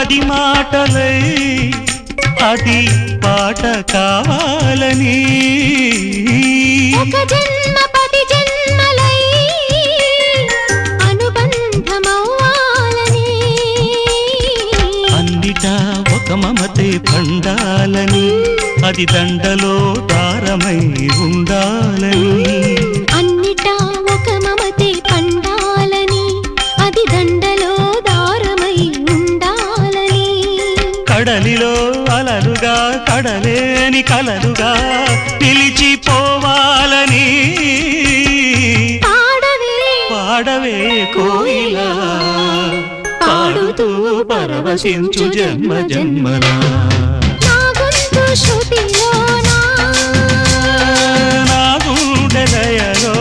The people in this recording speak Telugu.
పది మాటలై అది పాట కావాలని ఒక జన్మ పది జన్మలై అనుబంధమవ్వాలని అన్నిటా ఒక మమతే పండాలని అది దండలో దారమై ఉండాలని అన్నిటా ఒక మమతే పండాలని అది దండలో దారమై ఉండాలని కడలిలో అలలుగా కడలేని కలలుగా నిలిచిపోవాలని పాడవే కోయిలా పాడుతూ పరవశించు జన్మ జన్మలా నా గొంతు శృతిలోనా నా గుండె లయలో